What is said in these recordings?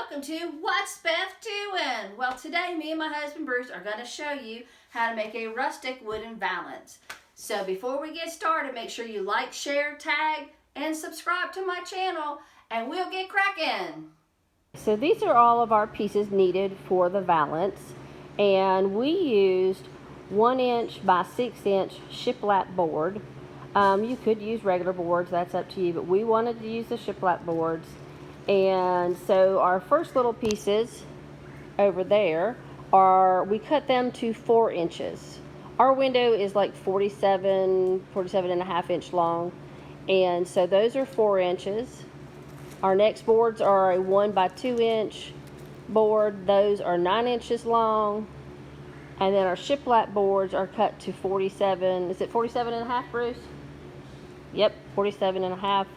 welcome to What's Beth Doing? Well, today me and my husband Bruce are going to show you how to make a rustic wooden valance. So before we get started, make sure you like, share, tag, and subscribe to my channel, and we'll get cracking. So these are all of our pieces needed for the valance, and we used 1 inch by 6 inch shiplap board. You could use regular boards, that's up to you, but we wanted to use the shiplap boards. And so our first little pieces over there we cut them to 4 inches. Our window is like 47 and a half inch long, and so those are 4 inches. Our next boards are a 1 by 2 inch board. Those are 9 inches long. And then our shiplap boards are cut to 47. Is it 47 and a half, Bruce? Yep, 47 and a half.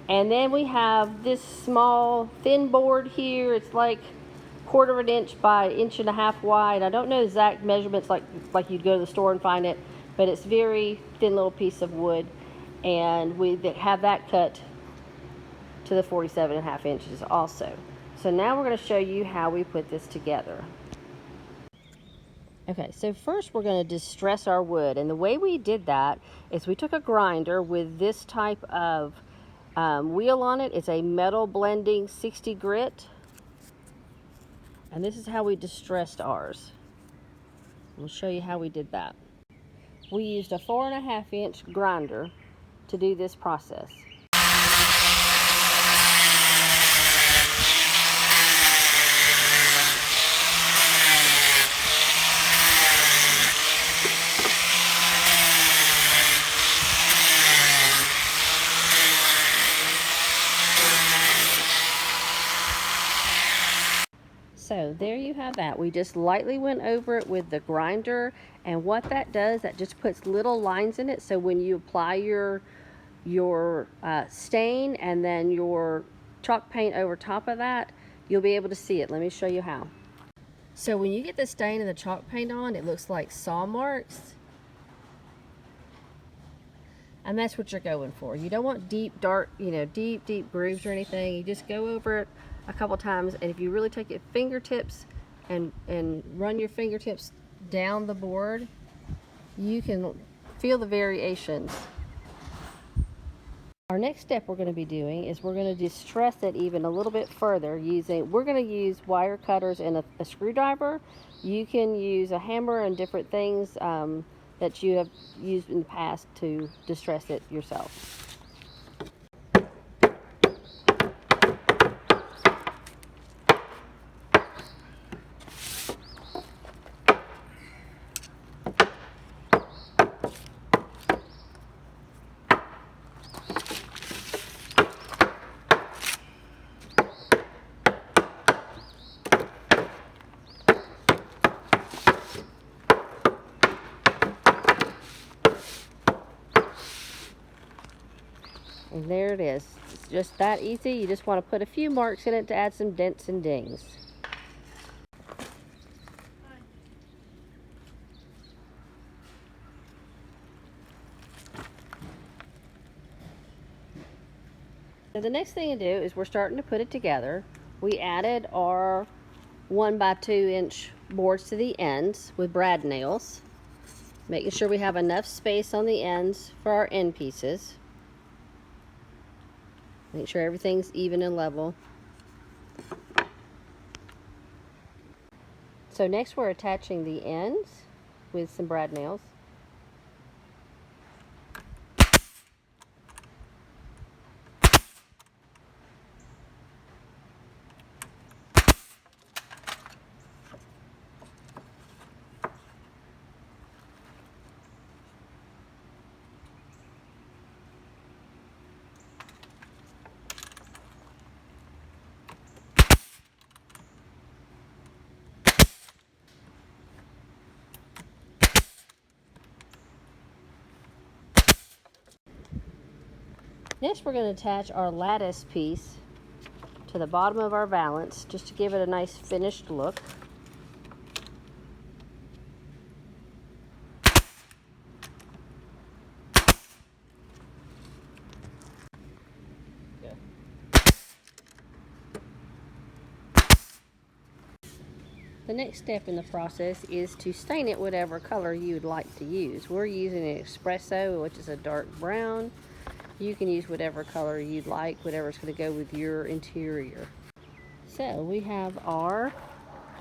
And then we have this small thin board here. It's like 1/4 of an inch by 1.5 inches wide. I don't know exact measurements like you'd go to the store and find it, but it's very thin little piece of wood. And we have that cut to the 47 and a half inches also. So now we're going to show you how we put this together. Okay, so first we're going to distress our wood. And the way we did that is we took a grinder with this type of wheel on it. It's a metal blending 60 grit, and this is how we distressed ours. We'll show you how we did that. We used a 4.5 inch grinder to do this process. So there you have that. We just lightly went over it with the grinder, and what that does, that just puts little lines in it, so when you apply your stain and then your chalk paint over top of that, you'll be able to see it. Let me show you how. So when you get the stain and the chalk paint on, it looks like saw marks, and that's what you're going for. You don't want deep, dark, deep grooves or anything. You just go over it a couple times, and if you really take your fingertips and run your fingertips down the board, you can feel the variations. Our next step we're going to be doing is we're going to distress it even a little bit further we're going to use wire cutters and a screwdriver. You can use a hammer and different things that you have used in the past to distress it yourself. And there it is. It's just that easy. You just want to put a few marks in it to add some dents and dings. So the next thing to do is we're starting to put it together. We added our 1 by 2 inch boards to the ends with brad nails, making sure we have enough space on the ends for our end pieces. Make sure everything's even and level. So next we're attaching the ends with some brad nails. Next we're going to attach our lattice piece to the bottom of our valance just to give it a nice finished look. The next step in the process is to stain it whatever color you'd like to use. We're using an espresso, which is a dark brown. You can use whatever color you'd like, whatever's going to go with your interior. So we have our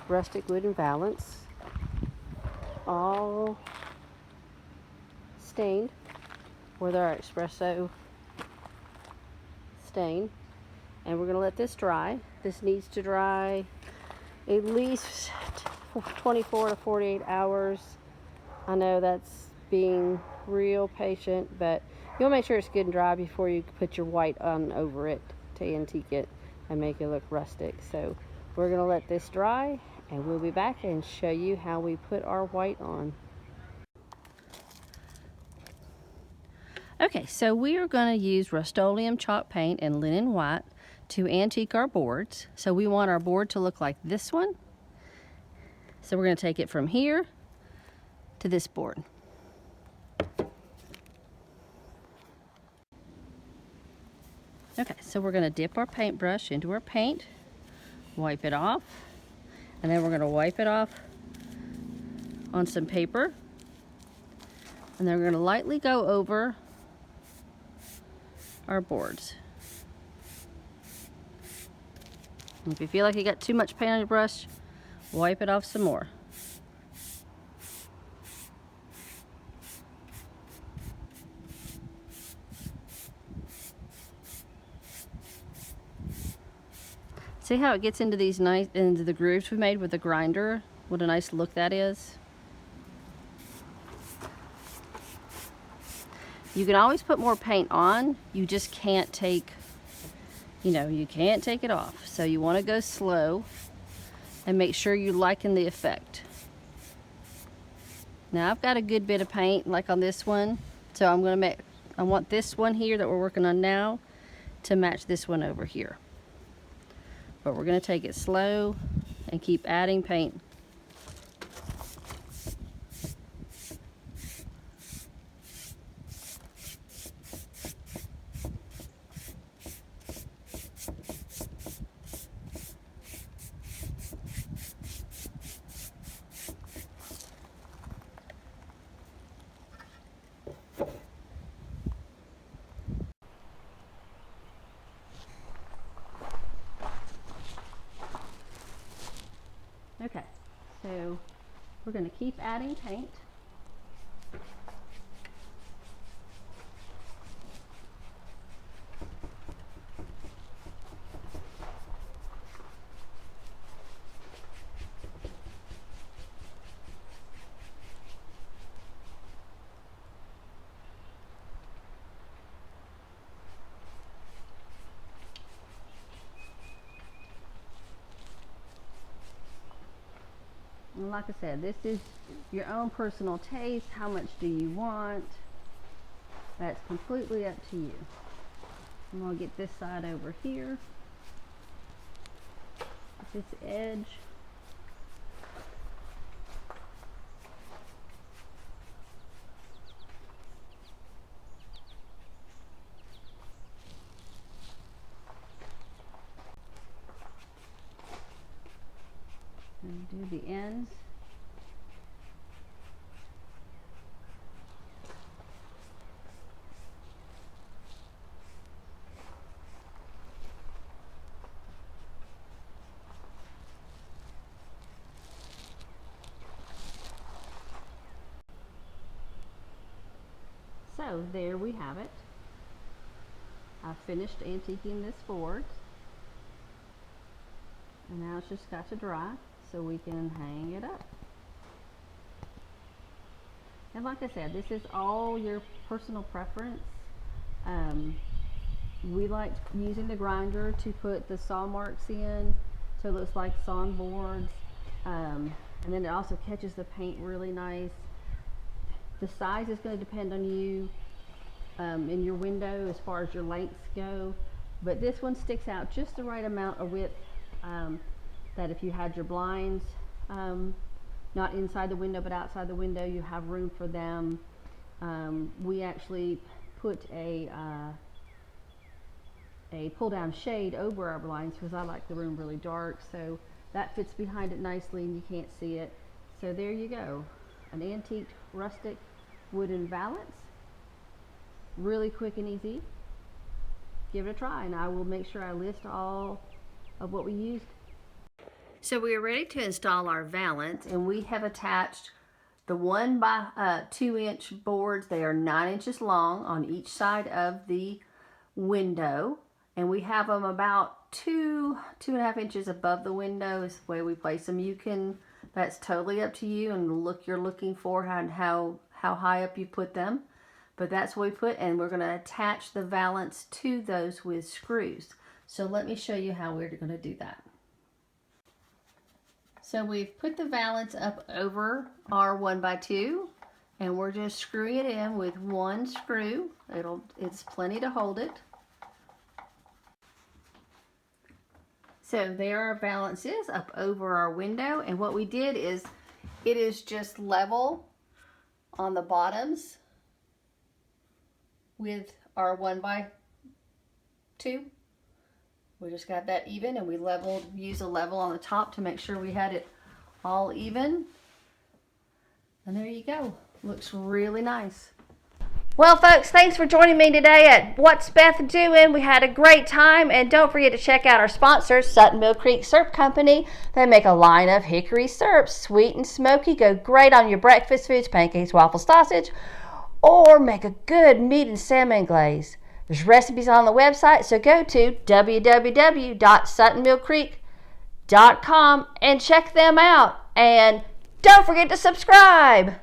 Rustic Wooden Valance all stained with our espresso stain, and we're going to let this dry. This needs to dry at least 24 to 48 hours. I know that's being real patient, but you'll make sure it's good and dry before you put your white on over it to antique it and make it look rustic. So we're going to let this dry, and we'll be back and show you how we put our white on. Okay, so we are going to use Rust-Oleum chalk paint and linen white to antique our boards. So we want our board to look like this one. So we're going to take it from here to this board. Okay, so we're going to dip our paintbrush into our paint, wipe it off, and then we're going to wipe it off on some paper. And then we're going to lightly go over our boards. And if you feel like you got too much paint on your brush, wipe it off some more. See how it gets into these into the grooves we made with the grinder? What a nice look that is. You can always put more paint on, you just can't take, you can't take it off. So you want to go slow and make sure you liken the effect. Now I've got a good bit of paint like on this one, so I want this one here that we're working on now to match this one over here. But we're going to take it slow and keep adding paint. Okay, so we're going to keep adding paint. And like I said, this is your own personal taste. How much do you want? That's completely up to you. I'm going to get this side over here. This edge. And do the ends. So there we have it. I've finished antiquing this board. And now it's just got to dry so we can hang it up. And like I said, this is all your personal preference. We like using the grinder to put the saw marks in so it looks like sawn boards. And then it also catches the paint really nice. The size is going to depend on you in your window as far as your lengths go. But this one sticks out just the right amount of width that if you had your blinds not inside the window but outside the window, you have room for them. We actually put a pull down shade over our blinds because I like the room really dark, so that fits behind it nicely and you can't see it. So there you go, an antique rustic wooden valance. Really quick and easy. Give it a try, and I will make sure I list all of what we used. So we are ready to install our valance, and we have attached the 1 by 2 inch boards. They are 9 inches long on each side of the window, and we have them about 2.5 inches above the window is the way we place them. You can, that's totally up to you and the look you're looking for and how high up you put them. But that's what we put, and we're going to attach the valance to those with screws. So let me show you how we're going to do that. So we've put the valance up over our 1 by 2, and we're just screwing it in with one screw. It's plenty to hold it. So there our valance is up over our window, and what we did is it is just level on the bottoms with our 1 by 2. We just got that even, and we used a level on the top to make sure we had it all even. And there you go. Looks really nice. Well, folks, thanks for joining me today at What's Beth Doing. We had a great time, and don't forget to check out our sponsor, Sutton Mill Creek Syrup Company. They make a line of hickory syrups, sweet and smoky, go great on your breakfast foods, pancakes, waffles, sausage, or make a good meat and salmon glaze. There's recipes on the website, so go to www.suttonmillcreek.com and check them out. And don't forget to subscribe.